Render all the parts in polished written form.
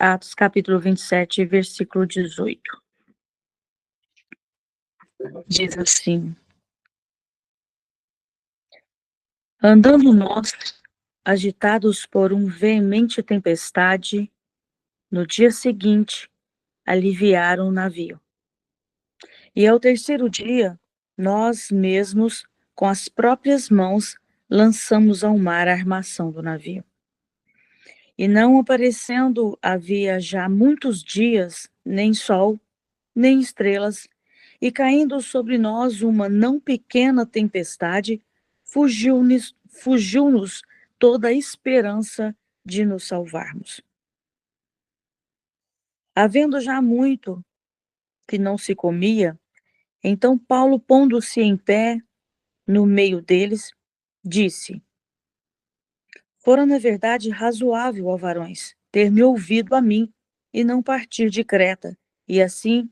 Atos capítulo 27, versículo 18. Diz assim: andando nós, agitados por veemente tempestade, no dia seguinte, aliviaram o navio. E ao terceiro dia, nós mesmos, com as próprias mãos, lançamos ao mar a armação do navio. E não aparecendo havia já muitos dias, nem sol, nem estrelas, e caindo sobre nós uma não pequena tempestade, fugiu-nos toda a esperança de nos salvarmos. Havendo já muito que não se comia, então Paulo, pondo-se em pé no meio deles, disse: fora na verdade razoável, ó varões, ter me ouvido a mim e não partir de Creta, e assim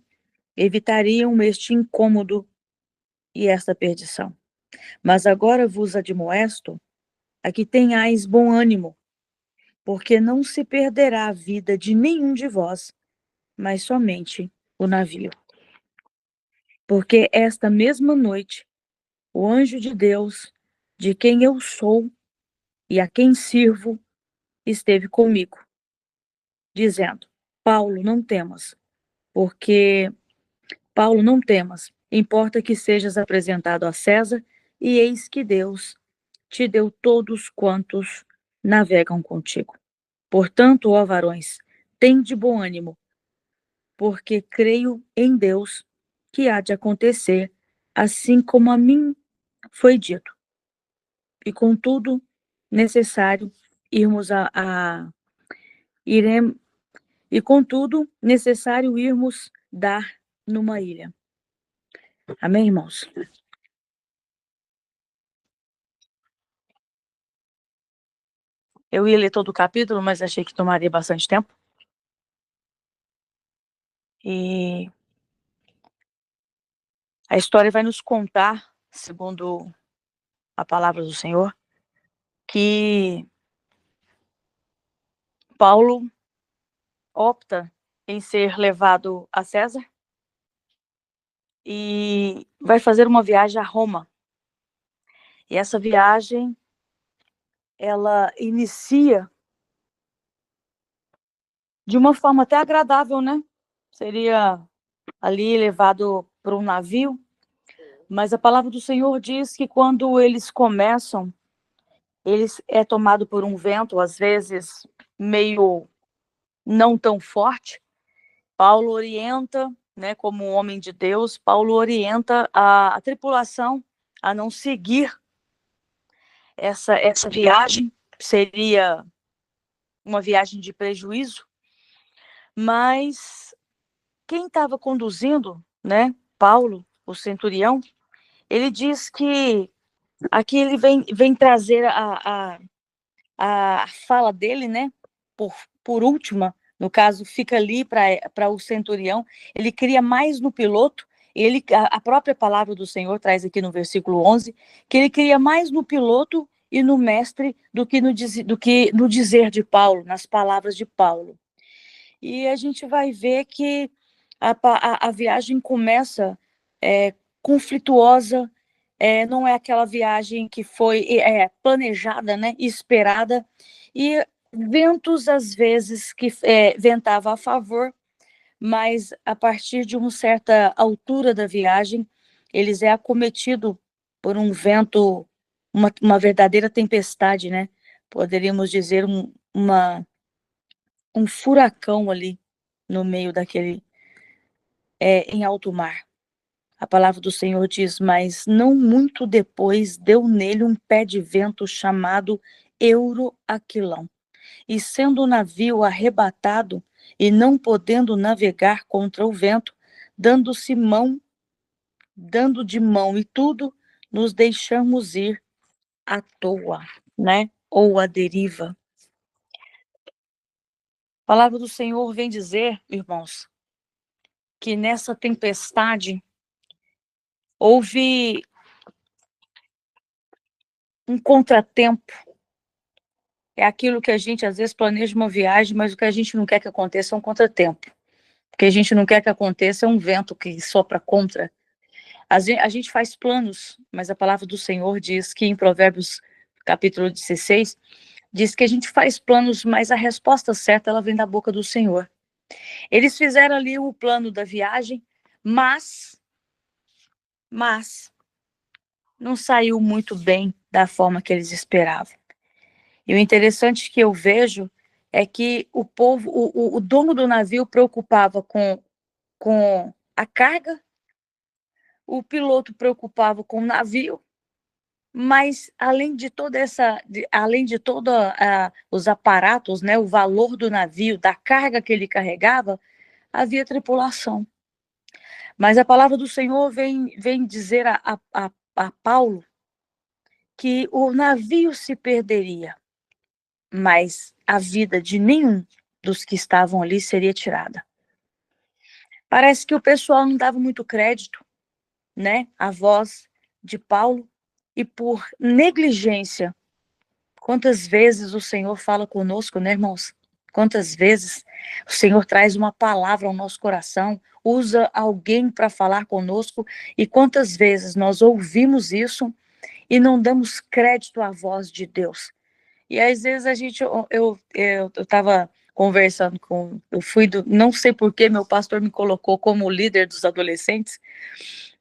evitariam este incômodo e esta perdição. Mas agora vos admoesto a que tenhais bom ânimo, porque não se perderá a vida de nenhum de vós, mas somente o navio. Porque esta mesma noite, o anjo de Deus, de quem eu sou e a quem sirvo, esteve comigo, dizendo: Paulo, não temas, importa que sejas apresentado a César, e eis que Deus te deu todos quantos navegam contigo. Portanto, ó varões, tende bom ânimo, porque creio em Deus que há de acontecer, assim como a mim foi dito. E contudo, necessário irmos irmos dar numa ilha. Amém, irmãos? Eu ia ler todo o capítulo, mas achei que tomaria bastante tempo. E a história vai nos contar, segundo a palavra do Senhor, que Paulo opta em ser levado a César e vai fazer uma viagem a Roma. E essa viagem, ela inicia de uma forma até agradável, né? Seria ali levado para um navio, mas a palavra do Senhor diz que quando eles começam, eles é tomado por um vento, às vezes meio não tão forte. Paulo orienta, né, como um homem de Deus, Paulo orienta a tripulação a não seguir essa viagem, seria uma viagem de prejuízo, mas quem estava conduzindo, né, Paulo, o centurião, ele diz que aqui ele vem trazer a fala dele, né, por última, no caso, fica ali para o centurião, ele cria mais no piloto, a própria palavra do Senhor traz aqui no versículo 11, que ele cria mais no piloto e no mestre do que no dizer de Paulo, nas palavras de Paulo. E a gente vai ver que a viagem começa conflituosa, não é aquela viagem que foi planejada, né, esperada, e ventos às vezes que ventava a favor, mas a partir de uma certa altura da viagem, eles acometido por um vento, uma verdadeira tempestade, né? Poderíamos dizer um furacão ali no meio daquele, em alto mar. A palavra do Senhor diz, mas não muito depois deu nele um pé de vento chamado Euroaquilão. E sendo o navio arrebatado e não podendo navegar contra o vento, dando de mão e tudo, nos deixamos ir à toa, né? Ou à deriva. A palavra do Senhor vem dizer, irmãos, que nessa tempestade houve um contratempo é aquilo que a gente, às vezes, planeja uma viagem, mas o que a gente não quer que aconteça é um contratempo. O que a gente não quer que aconteça é um vento que sopra contra. A gente faz planos, mas a palavra do Senhor diz que em Provérbios, capítulo 16, diz que a gente faz planos, mas a resposta certa, ela vem da boca do Senhor. Eles fizeram ali o plano da viagem, mas não saiu muito bem da forma que eles esperavam. E o interessante que eu vejo é que o povo, o dono do navio preocupava com a carga, o piloto preocupava com o navio, mas além de toda essa, além de todos os aparatos, né, o valor do navio, da carga que ele carregava, havia tripulação. Mas a palavra do Senhor vem dizer a Paulo que o navio se perderia, mas a vida de nenhum dos que estavam ali seria tirada. Parece que o pessoal não dava muito crédito, né, à voz de Paulo, e por negligência, quantas vezes o Senhor fala conosco, né, irmãos? Quantas vezes o Senhor traz uma palavra ao nosso coração, usa alguém para falar conosco, e quantas vezes nós ouvimos isso e não damos crédito à voz de Deus. E às vezes a gente, eu estava conversando eu fui não sei por que meu pastor me colocou como líder dos adolescentes,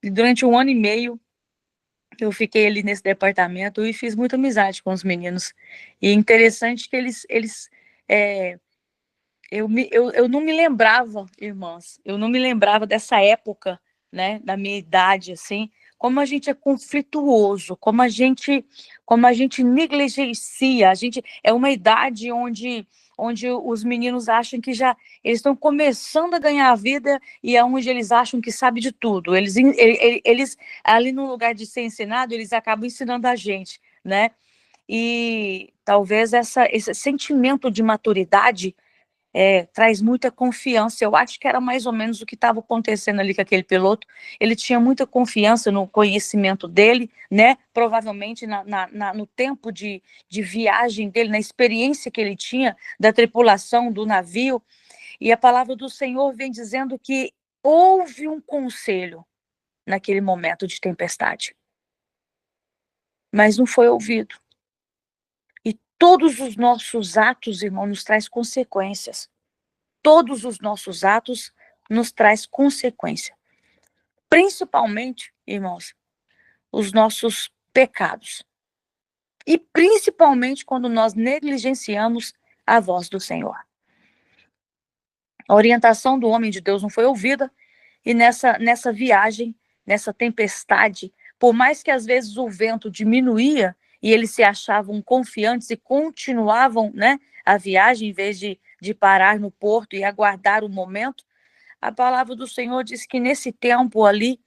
e durante 1 ano e meio eu fiquei ali nesse departamento e fiz muita amizade com os meninos. E é interessante que eu não me lembrava, irmãs, eu não me lembrava dessa época, né, da minha idade, assim, como a gente é conflituoso, como a gente negligencia, a gente é uma idade onde os meninos acham que já eles estão começando a ganhar a vida e é onde eles acham que sabe de tudo. Eles ali no lugar de ser ensinado, eles acabam ensinando a gente, né? E talvez esse sentimento de maturidade traz muita confiança. Eu acho que era mais ou menos o que estava acontecendo ali com aquele piloto. Ele tinha muita confiança no conhecimento dele, né? Provavelmente no tempo de viagem dele, na experiência que ele tinha da tripulação do navio. E a palavra do Senhor vem dizendo que houve um conselho naquele momento de tempestade, mas não foi ouvido. E todos os nossos atos, irmão, nos traz consequências. Todos os nossos atos nos traz consequência. Principalmente, irmãos, os nossos pecados. E principalmente quando nós negligenciamos a voz do Senhor. A orientação do homem de Deus não foi ouvida, e nessa viagem, nessa tempestade, por mais que às vezes o vento diminuía e eles se achavam confiantes e continuavam, né, a viagem em vez de parar no porto e aguardar o momento, a palavra do Senhor diz que nesse tempo ali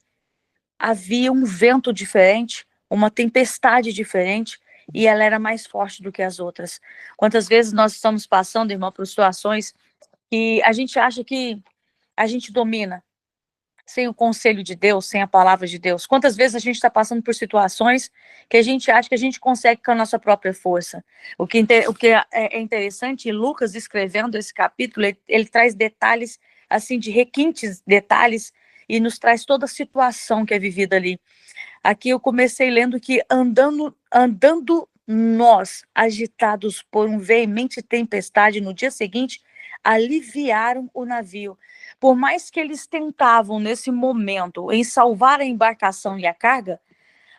havia um vento diferente, uma tempestade diferente, e ela era mais forte do que as outras. Quantas vezes nós estamos passando, irmão, por situações que a gente acha que a gente domina, sem o conselho de Deus, sem a palavra de Deus. Quantas vezes a gente está passando por situações que a gente acha que a gente consegue com a nossa própria força. O que é interessante, Lucas escrevendo esse capítulo, ele traz detalhes, assim, de requintes detalhes, e nos traz toda a situação que é vivida ali. Aqui eu comecei lendo que andando nós, agitados por um veemente tempestade, no dia seguinte, aliviaram o navio. Por mais que eles tentavam, nesse momento, em salvar a embarcação e a carga,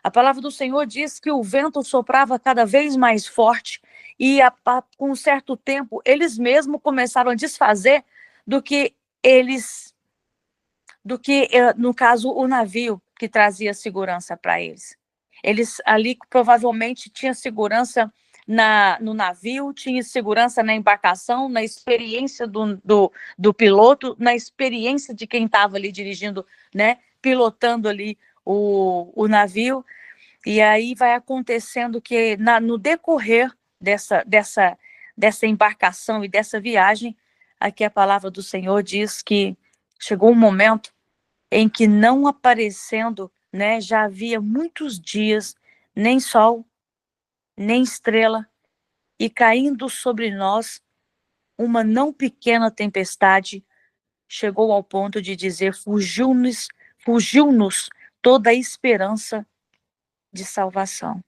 a palavra do Senhor diz que o vento soprava cada vez mais forte e, com um certo tempo, eles mesmos começaram a desfazer do que no caso, o navio que trazia segurança para eles. Eles ali provavelmente tinham segurança no navio, tinha segurança na embarcação, na experiência do piloto, na experiência de quem estava ali dirigindo, né, pilotando ali o navio. E aí vai acontecendo que no decorrer dessa embarcação e dessa viagem, aqui a palavra do Senhor diz que chegou um momento em que, não aparecendo, né, já havia muitos dias, nem sol, nem estrela, e caindo sobre nós uma não pequena tempestade, chegou ao ponto de dizer: fugiu-nos toda a esperança de salvação.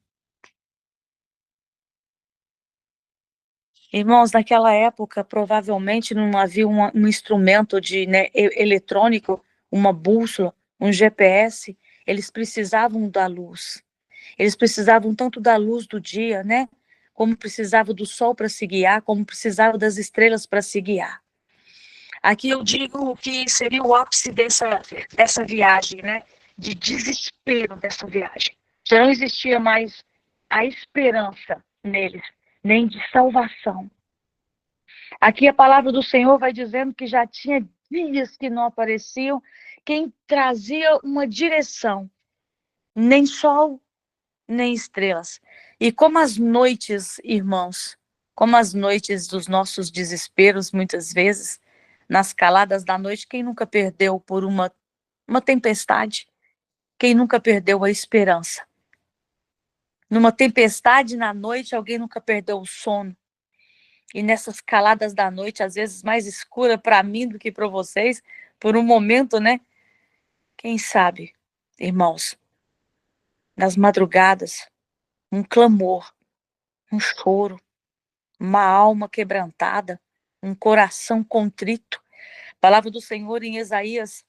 Irmãos, naquela época, provavelmente não havia um instrumento eletrônico, uma bússola, um GPS. Eles precisavam da luz. Eles precisavam tanto da luz do dia, né? Como precisavam do sol para se guiar, como precisavam das estrelas para se guiar. Aqui eu digo que seria o ápice dessa viagem, né? De desespero dessa viagem. Já não existia mais a esperança neles, nem de salvação. Aqui a palavra do Senhor vai dizendo que já tinha dias que não apareciam quem trazia uma direção, nem sol, nem estrelas. E como as noites, irmãos, como as noites dos nossos desesperos, muitas vezes, nas caladas da noite, quem nunca perdeu por uma tempestade? Quem nunca perdeu a esperança? Numa tempestade na noite, alguém nunca perdeu o sono. E nessas caladas da noite, às vezes mais escura para mim do que para vocês, por um momento, né? Quem sabe, irmãos, nas madrugadas, um clamor, um choro, uma alma quebrantada, um coração contrito. A palavra do Senhor em Isaías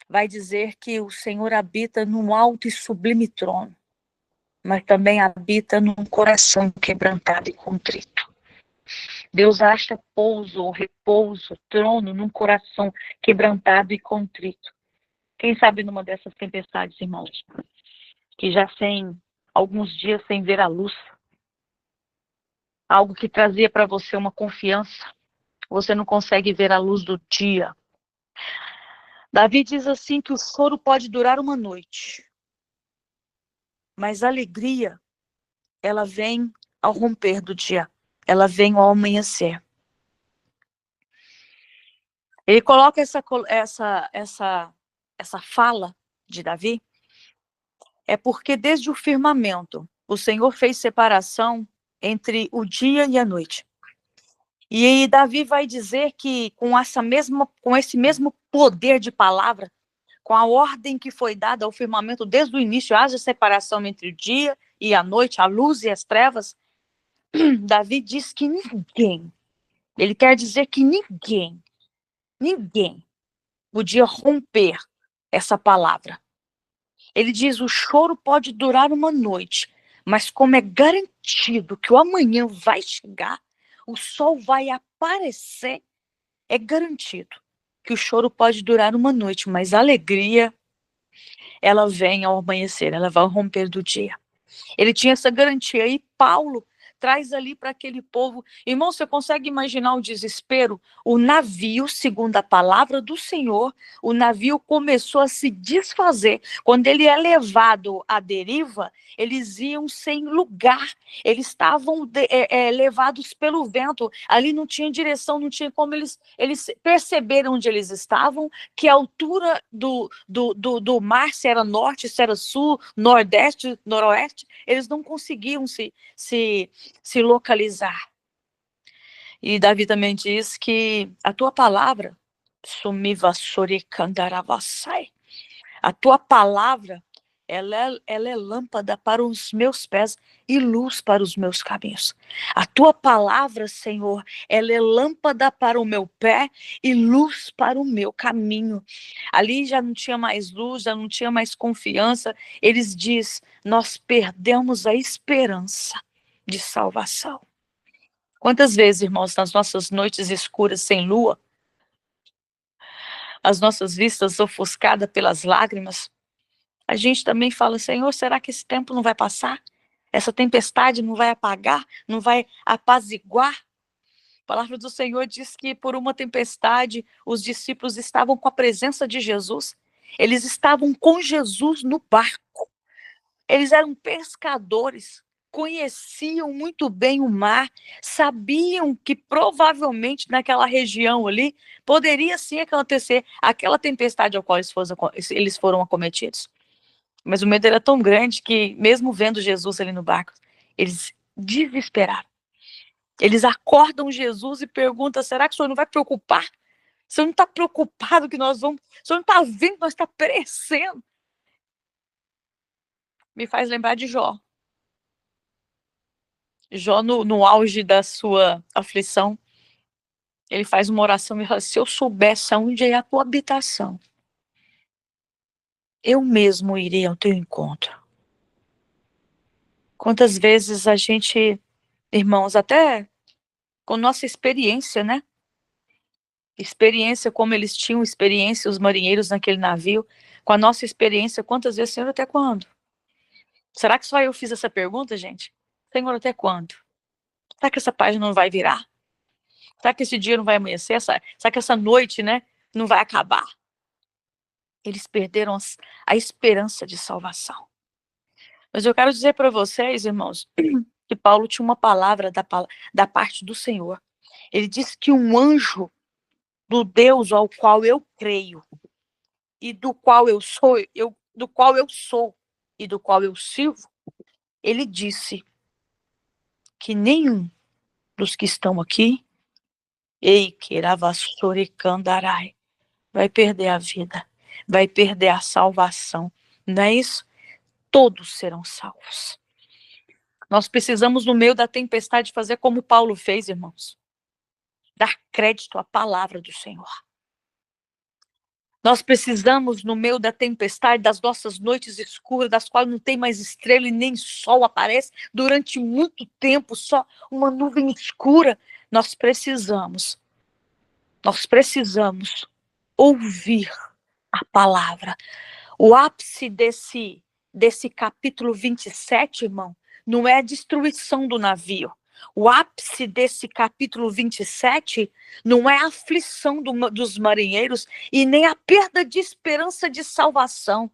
vai dizer que o Senhor habita num alto e sublime trono, mas também habita num coração quebrantado e contrito. Deus acha pouso ou repouso, trono, num coração quebrantado e contrito. Quem sabe numa dessas tempestades, irmãos, que já sem alguns dias sem ver a luz, algo que trazia para você uma confiança, você não consegue ver a luz do dia. Davi diz assim que o choro pode durar uma noite, mas a alegria, ela vem ao romper do dia, ela vem ao amanhecer. Ele coloca essa fala de Davi, é porque desde o firmamento o Senhor fez separação entre o dia e a noite. E aí Davi vai dizer que com esse mesmo poder de palavra, com a ordem que foi dada ao firmamento desde o início, haja separação entre o dia e a noite, a luz e as trevas, Davi diz que ninguém, ele quer dizer que ninguém podia romper essa palavra. Ele diz: o choro pode durar uma noite, mas como é garantido que o amanhã vai chegar, o sol vai aparecer, é garantido que o choro pode durar uma noite, mas a alegria, ela vem ao amanhecer, ela vai romper do dia. Ele tinha essa garantia. E Paulo traz ali para aquele povo. Irmão, você consegue imaginar o desespero? O navio, segundo a palavra do Senhor, o navio começou a se desfazer. Quando ele é levado à deriva, eles iam sem lugar. Eles estavam levados pelo vento. Ali não tinha direção, não tinha como eles perceberam onde eles estavam, que a altura do mar, se era norte, se era sul, nordeste, noroeste, eles não conseguiam se localizar. E Davi também diz que a tua palavra, sumiva sorikandaravassai, a tua palavra, ela é lâmpada para os meus pés e luz para os meus caminhos. A tua palavra, Senhor, ela é lâmpada para o meu pé e luz para o meu caminho. Ali já não tinha mais luz, já não tinha mais confiança. Eles diz: nós perdemos a esperança de salvação. Quantas vezes, irmãos, nas nossas noites escuras sem lua, as nossas vistas ofuscadas pelas lágrimas, a gente também fala: Senhor, será que esse tempo não vai passar? Essa tempestade não vai apagar? Não vai apaziguar? A palavra do Senhor diz que por uma tempestade os discípulos estavam com a presença de Jesus. Eles estavam com Jesus no barco. Eles eram pescadores, conheciam muito bem o mar, sabiam que provavelmente naquela região ali poderia sim acontecer aquela tempestade ao qual eles foram acometidos. Mas o medo era tão grande que, mesmo vendo Jesus ali no barco, eles desesperaram. Eles acordam Jesus e perguntam: será que o senhor não vai preocupar? O senhor não está preocupado que nós vamos... O senhor não está vendo que nós estamos perecendo? Me faz lembrar de Jó. Jó, no auge da sua aflição, ele faz uma oração e fala: se eu soubesse aonde é a tua habitação, eu mesmo irei ao teu encontro. Quantas vezes a gente, irmãos, até com nossa experiência, né? Experiência como eles tinham experiência, os marinheiros naquele navio, com a nossa experiência, quantas vezes, Senhor, até quando? Será que só eu fiz essa pergunta, gente? Senhor, até quando? Será que essa página não vai virar? Será que esse dia não vai amanhecer? Será que essa noite, né, não vai acabar? Eles perderam a esperança de salvação. Mas eu quero dizer para vocês, irmãos, que Paulo tinha uma palavra da parte do Senhor. Ele disse que um anjo do Deus ao qual eu creio e do qual eu sou e do qual eu sirvo, ele disse que nenhum dos que estão aqui, ei, Keravassorekandarai, vai perder a vida, vai perder a salvação. Não é isso? Todos serão salvos. Nós precisamos, no meio da tempestade, fazer como Paulo fez, irmãos. Dar crédito à palavra do Senhor. Nós precisamos, no meio da tempestade, das nossas noites escuras, das quais não tem mais estrela e nem sol aparece, durante muito tempo, só uma nuvem escura. Nós precisamos ouvir a palavra. O ápice desse capítulo 27, irmão, não é a destruição do navio. O ápice desse capítulo 27 não é a aflição dos marinheiros e nem a perda de esperança de salvação.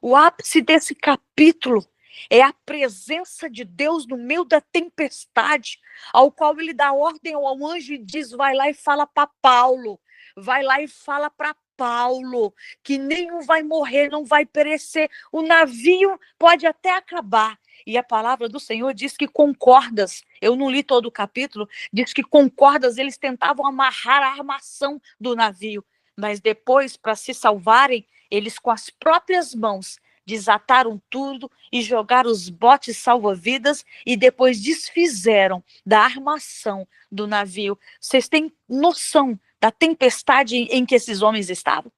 O ápice desse capítulo é a presença de Deus no meio da tempestade, ao qual ele dá ordem ao anjo e diz: vai lá e fala para Paulo, vai lá e fala para Paulo, que nenhum vai morrer, não vai perecer, o navio pode até acabar. E a palavra do Senhor diz que com cordas, eu não li todo o capítulo, diz que com cordas eles tentavam amarrar a armação do navio, mas depois, para se salvarem, eles com as próprias mãos desataram tudo e jogaram os botes salva-vidas e depois desfizeram da armação do navio. Vocês têm noção da tempestade em que esses homens estavam?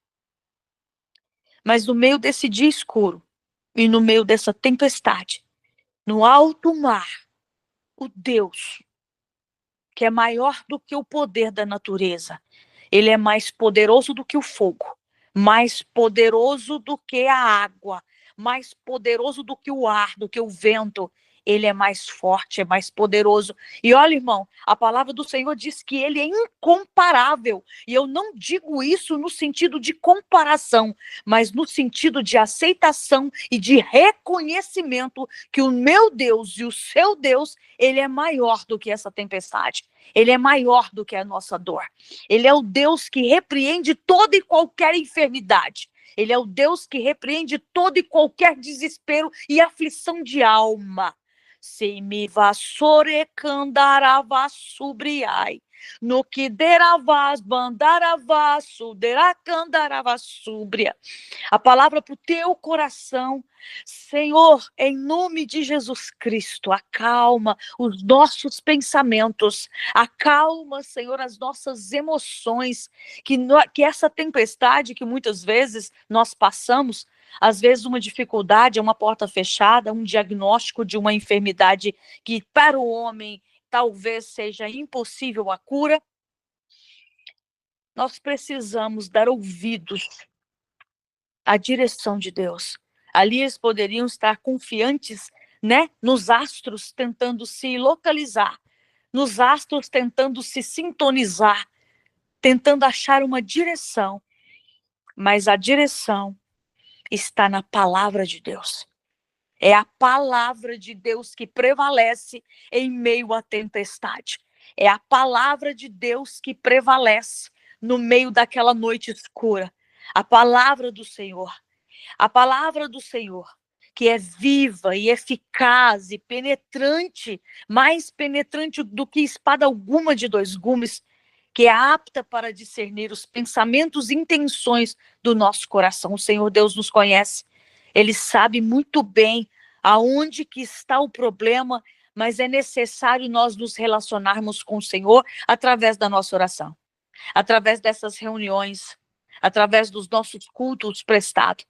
Mas no meio desse dia escuro e no meio dessa tempestade, no alto mar, o Deus, que é maior do que o poder da natureza, ele é mais poderoso do que o fogo, mais poderoso do que a água, mais poderoso do que o ar, do que o vento. Ele é mais forte, é mais poderoso. E olha, irmão, a palavra do Senhor diz que ele é incomparável. E eu não digo isso no sentido de comparação, mas no sentido de aceitação e de reconhecimento que o meu Deus e o seu Deus, ele é maior do que essa tempestade. Ele é maior do que a nossa dor. Ele é o Deus que repreende toda e qualquer enfermidade. Ele é o Deus que repreende todo e qualquer desespero e aflição de alma. Se me vassorecandaravassubriai, no que deravas bandaravassu deracandaravasúbria. A palavra para o teu coração, Senhor, em nome de Jesus Cristo, acalma os nossos pensamentos, acalma, Senhor, as nossas emoções, que essa tempestade que muitas vezes nós passamos, às vezes uma dificuldade, uma porta fechada, um diagnóstico de uma enfermidade que para o homem talvez seja impossível a cura, nós precisamos dar ouvidos à direção de Deus. Ali eles poderiam estar confiantes, né, nos astros tentando se localizar, nos astros tentando se sintonizar, tentando achar uma direção, mas a direção está na palavra de Deus. É a palavra de Deus que prevalece em meio à tempestade. É a palavra de Deus que prevalece no meio daquela noite escura. A palavra do Senhor. A palavra do Senhor que é viva e eficaz e penetrante, mais penetrante do que espada alguma de dois gumes, que é apta para discernir os pensamentos e intenções do nosso coração. O Senhor Deus nos conhece. Ele sabe muito bem aonde que está o problema, mas é necessário nós nos relacionarmos com o Senhor através da nossa oração, através dessas reuniões, através dos nossos cultos prestados,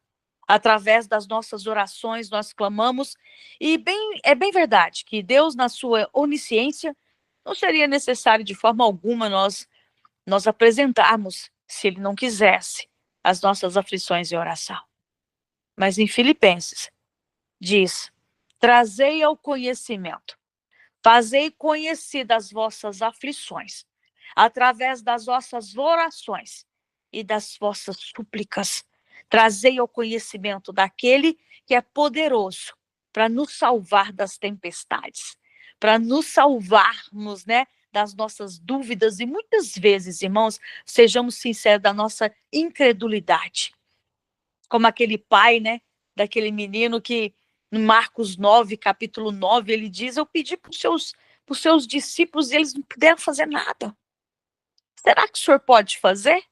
através das nossas orações, nós clamamos. E é bem verdade que Deus, na sua onisciência, não seria necessário de forma alguma nós apresentarmos, se Ele não quisesse, as nossas aflições em oração. Mas em Filipenses diz: trazei ao conhecimento, fazei conhecidas as vossas aflições, através das vossas orações e das vossas súplicas. Trazei ao conhecimento daquele que é poderoso para nos salvar das tempestades, para nos salvarmos, né, das nossas dúvidas e muitas vezes, irmãos, sejamos sinceros, da nossa incredulidade. Como aquele pai, né, daquele menino que em Marcos 9, capítulo 9, ele diz: eu pedi para os seus discípulos e eles não puderam fazer nada. Será que o senhor pode fazer?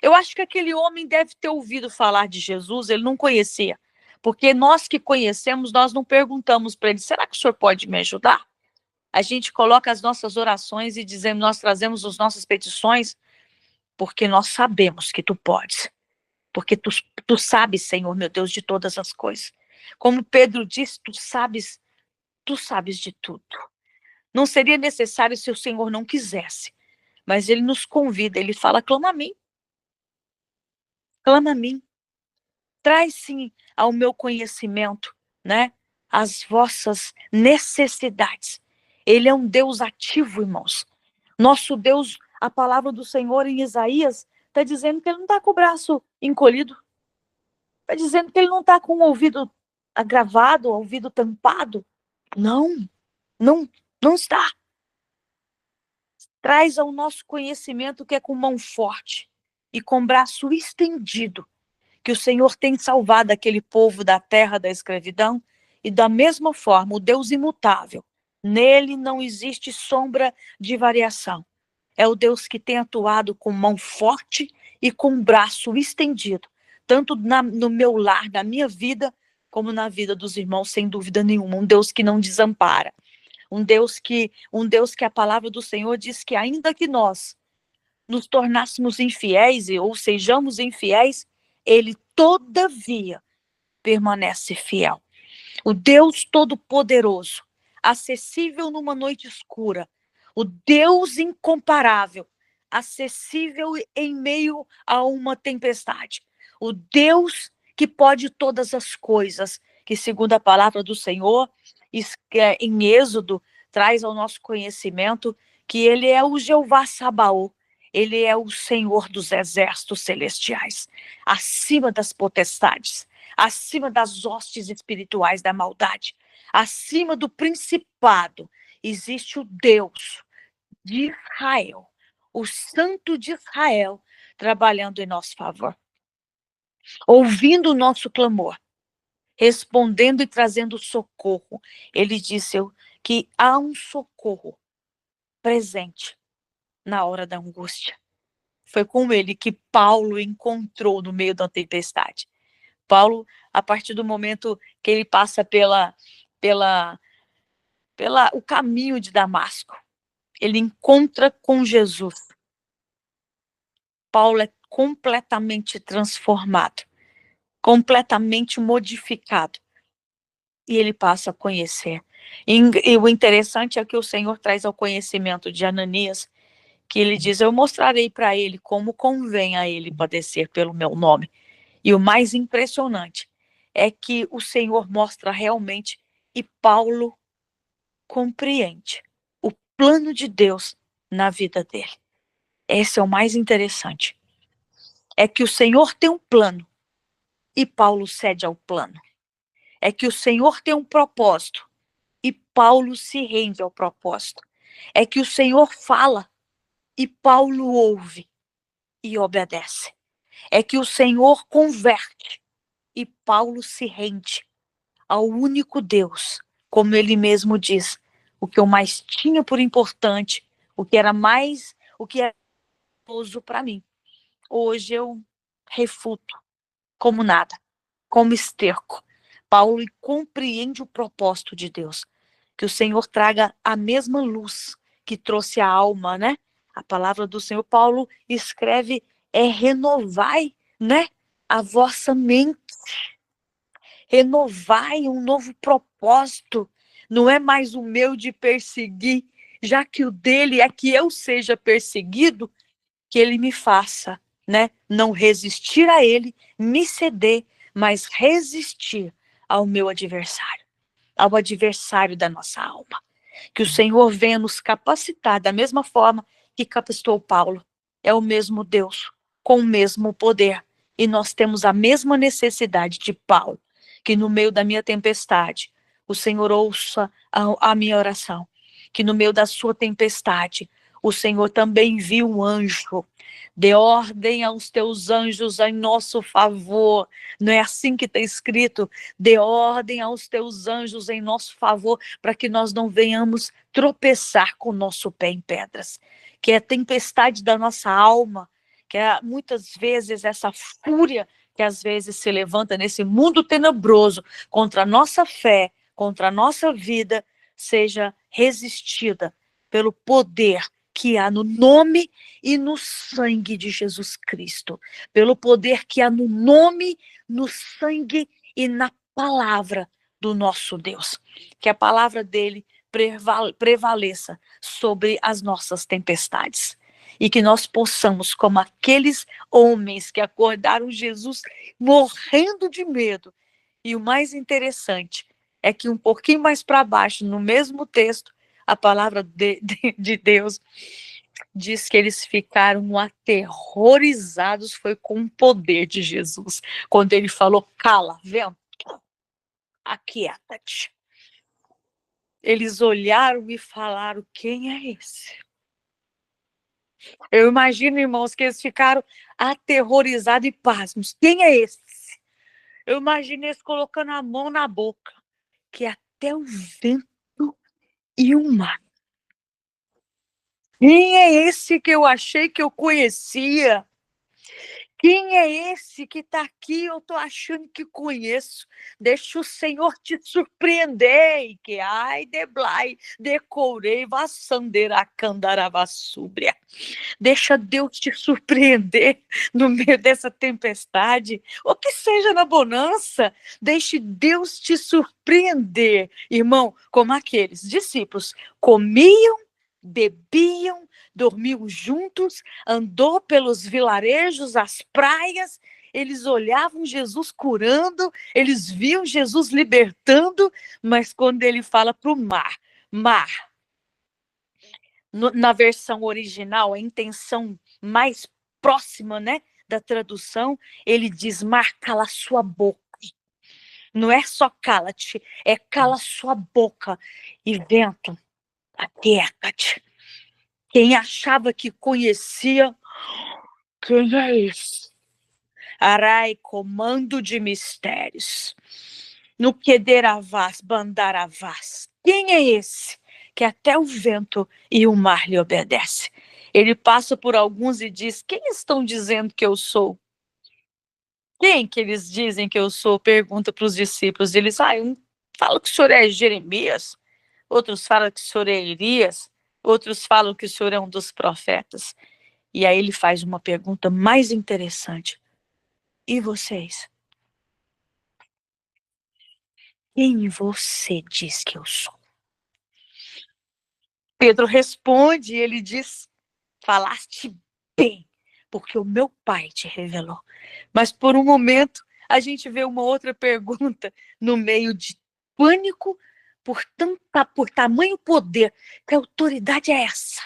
Eu acho que aquele homem deve ter ouvido falar de Jesus, ele não conhecia. Porque nós que conhecemos, nós não perguntamos para ele: será que o senhor pode me ajudar? A gente coloca as nossas orações e dizemos, nós trazemos as nossas petições, porque nós sabemos que tu podes. Porque tu sabes, Senhor, meu Deus, de todas as coisas. Como Pedro disse, tu sabes de tudo. Não seria necessário se o Senhor não quisesse. Mas ele nos convida, ele fala: clama a mim. Clama a mim. Traz sim ao meu conhecimento, né, as vossas necessidades. Ele é um Deus ativo, irmãos. Nosso Deus, a palavra do Senhor em Isaías está dizendo que ele não está com o braço encolhido. Está dizendo que ele não está com o ouvido agravado, o ouvido tampado. Não, não, não está. Traz ao nosso conhecimento que é com mão forte e com braço estendido que o Senhor tem salvado aquele povo da terra da escravidão, e da mesma forma, o Deus imutável, nele não existe sombra de variação. É o Deus que tem atuado com mão forte e com braço estendido, tanto no meu lar, na minha vida, como na vida dos irmãos, sem dúvida nenhuma. Um Deus que não desampara, um Deus que a palavra do Senhor diz que ainda que nós nos tornássemos infiéis ou sejamos infiéis, ele todavia permanece fiel. O Deus Todo-Poderoso, acessível numa noite escura, o Deus incomparável, acessível em meio a uma tempestade, o Deus que pode todas as coisas, que segundo a palavra do Senhor, em Êxodo, traz ao nosso conhecimento que ele é o Jeová Sabaoth, ele é o Senhor dos exércitos celestiais, acima das potestades, acima das hostes espirituais da maldade, acima do principado, existe o Deus de Israel, o Santo de Israel, trabalhando em nosso favor, ouvindo o nosso clamor, respondendo e trazendo socorro. Ele disse que há um socorro presente na hora da angústia. Foi com ele que Paulo encontrou no meio da tempestade. Paulo, a partir do momento que ele passa pela o caminho de Damasco, ele encontra com Jesus. Paulo é completamente transformado, completamente modificado. E ele passa a conhecer. E o interessante é que o Senhor traz ao conhecimento de Ananias, que ele diz: eu mostrarei para ele como convém a ele padecer pelo meu nome. E o mais impressionante é que o Senhor mostra realmente, e Paulo compreende o plano de Deus na vida dele. Esse é o mais interessante. É que o Senhor tem um plano e Paulo cede ao plano. É que o Senhor tem um propósito e Paulo se rende ao propósito. É que o Senhor fala e Paulo ouve e obedece. É que o Senhor converte e Paulo se rende ao único Deus, como ele mesmo diz, o que eu mais tinha por importante, o que era valioso para mim. Hoje eu refuto como nada, como esterco. Paulo compreende o propósito de Deus, que o Senhor traga a mesma luz que trouxe a alma, né? A palavra do Senhor, Paulo escreve, renovai, né? A vossa mente, renovai um novo propósito. Não é mais o meu de perseguir, já que o dele é que eu seja perseguido, que ele me faça, né? Não resistir a ele, me ceder, mas resistir ao meu adversário, ao adversário da nossa alma. Que o Senhor venha nos capacitar da mesma forma que capacitou Paulo. É o mesmo Deus, com o mesmo poder. E nós temos a mesma necessidade de Paulo, que no meio da minha tempestade, o Senhor ouça a minha oração. Que no meio da sua tempestade, o Senhor também viu um anjo. Dê ordem aos teus anjos em nosso favor. Não é assim que está escrito? Dê ordem aos teus anjos em nosso favor, para que nós não venhamos tropeçar com o nosso pé em pedras. Que é a tempestade da nossa alma, que é muitas vezes essa fúria que às vezes se levanta nesse mundo tenebroso contra a nossa fé, contra a nossa vida, seja resistida pelo poder que há no nome e no sangue de Jesus Cristo, pelo poder que há no nome, no sangue e na palavra do nosso Deus. Que a palavra dele prevaleça sobre as nossas tempestades. E que nós possamos, como aqueles homens que acordaram Jesus morrendo de medo. E o mais interessante é que um pouquinho mais para baixo, no mesmo texto, a palavra de Deus diz que eles ficaram aterrorizados, foi com o poder de Jesus. Quando ele falou, cala, vento, aquieta-te. Eles olharam e falaram, quem é esse? Eu imagino, irmãos, que eles ficaram aterrorizados e pasmos. Quem é esse? Eu imagino eles colocando a mão na boca, que até o vento e o mar. Quem é esse que eu achei que eu conhecia? Quem é esse que está aqui? Eu estou achando que conheço. Deixa o Senhor te surpreender. Que ai, deblai, decorei, vassandeira, candaravassúbria. Deixa Deus te surpreender no meio dessa tempestade, ou que seja na bonança. Deixe Deus te surpreender, irmão, como aqueles discípulos comiam, bebiam, dormiam juntos, andou pelos vilarejos, as praias, eles olhavam Jesus curando, eles viam Jesus libertando, mas quando ele fala para o mar, mar, na versão original, a intenção mais próxima, né, da tradução, ele diz, mar, cala sua boca. Não é só cala-te, é cala sua boca e vento, aquieta-te. Quem achava que conhecia, quem é esse? Arai, comando de mistérios. No Quederavás, Bandaravás. Quem é esse? Que até o vento e o mar lhe obedecem. Ele passa por alguns e diz, quem estão dizendo que eu sou? Quem que eles dizem que eu sou? Pergunta para os discípulos. Eles, um fala que o senhor é Jeremias, outros falam que o senhor é Elias, outros falam que o senhor é um dos profetas. E aí ele faz uma pergunta mais interessante. E vocês? Quem você diz que eu sou? Pedro responde e ele diz, falaste bem, porque o meu pai te revelou. Mas por um momento, a gente vê uma outra pergunta no meio de pânico por tamanho poder. Que autoridade é essa?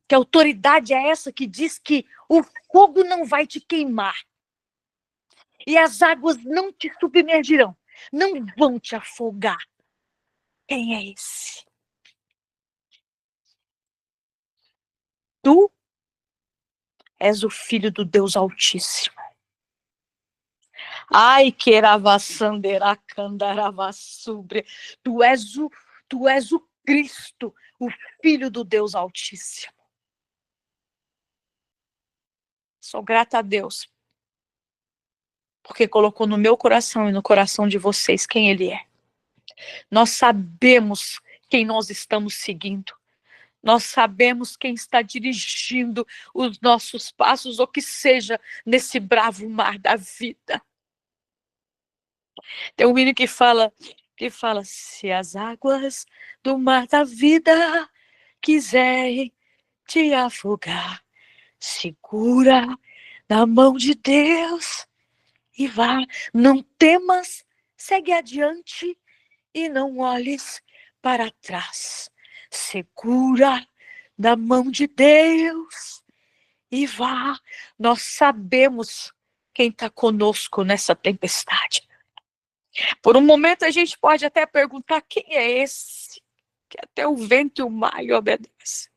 Que autoridade é essa que diz que o fogo não vai te queimar e as águas não te submergirão, não vão te afogar? Quem é esse? Tu és o filho do Deus Altíssimo. Ai, queravassanderá, candaravassubre. Tu és o, tu és o Cristo, o Filho do Deus Altíssimo. Sou grata a Deus, porque colocou no meu coração e no coração de vocês quem Ele é. Nós sabemos quem nós estamos seguindo. Nós sabemos quem está dirigindo os nossos passos, ou que seja, nesse bravo mar da vida. Tem um hino que fala, se as águas do mar da vida quiserem te afogar, segura na mão de Deus e vá. Não temas, segue adiante e não olhes para trás. Segura na mão de Deus e vá. Nós sabemos quem está conosco nessa tempestade. Por um momento a gente pode até perguntar quem é esse que até o vento e o mar lhe obedecem.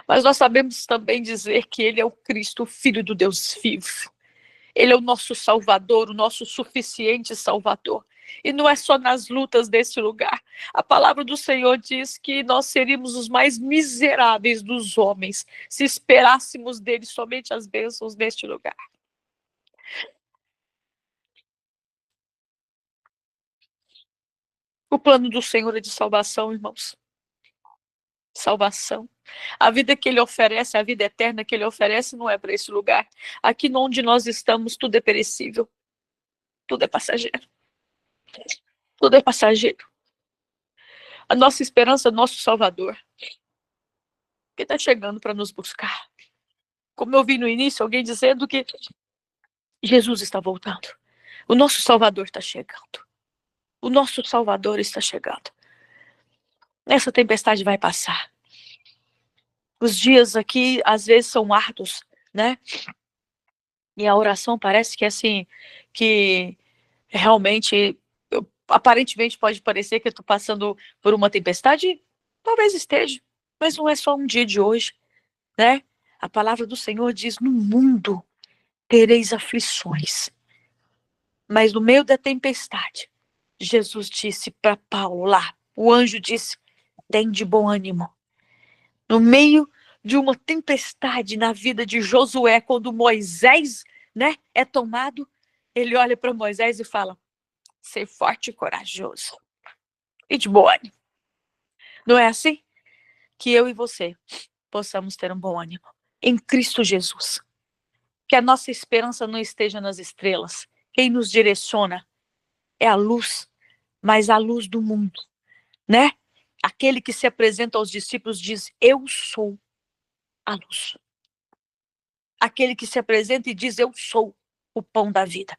Mas nós sabemos também dizer que ele é o Cristo, o Filho do Deus vivo. Ele é o nosso Salvador, o nosso suficiente Salvador. E não é só nas lutas desse lugar. A palavra do Senhor diz que nós seríamos os mais miseráveis dos homens se esperássemos dele somente as bênçãos deste lugar. O plano do Senhor é de salvação, irmãos. Salvação. A vida que ele oferece, a vida eterna que ele oferece não é para esse lugar. Aqui onde nós estamos, tudo é perecível. Tudo é passageiro. Tudo é passageiro. A nossa esperança é nosso Salvador, que está chegando para nos buscar. Como eu vi no início, alguém dizendo que Jesus está voltando. O nosso Salvador está chegando. O nosso Salvador está chegando. Essa tempestade vai passar. Os dias aqui, às vezes, são árduos, né? E a oração parece que, assim, que realmente, aparentemente pode parecer que eu estou passando por uma tempestade. Talvez esteja, mas não é só um dia de hoje, né? A palavra do Senhor diz, no mundo tereis aflições. Mas no meio da tempestade, Jesus disse para Paulo lá, o anjo disse, tem de bom ânimo. No meio de uma tempestade na vida de Josué, quando Moisés, né, é tomado, ele olha para Moisés e fala, ser forte e corajoso. E de bom ânimo. Não é assim? Que eu e você possamos ter um bom ânimo. Em Cristo Jesus. Que a nossa esperança não esteja nas estrelas. Quem nos direciona é a luz, mas a luz do mundo, né? Aquele que se apresenta aos discípulos diz, eu sou a luz. Aquele que se apresenta e diz, eu sou o pão da vida.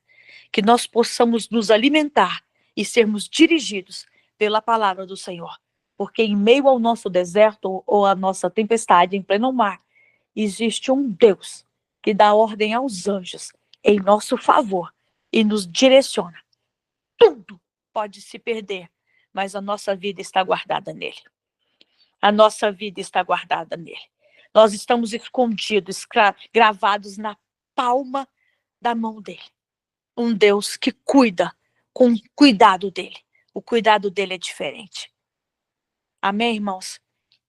Que nós possamos nos alimentar e sermos dirigidos pela palavra do Senhor. Porque em meio ao nosso deserto ou à nossa tempestade em pleno mar, existe um Deus que dá ordem aos anjos em nosso favor e nos direciona. Tudo pode se perder, mas a nossa vida está guardada nele. A nossa vida está guardada nele. Nós estamos escondidos, gravados na palma da mão dele. Um Deus que cuida com o cuidado dele. O cuidado dele é diferente. Amém, irmãos?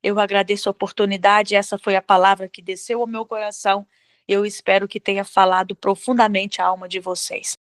Eu agradeço a oportunidade. Essa foi a palavra que desceu ao meu coração. Eu espero que tenha falado profundamente a alma de vocês.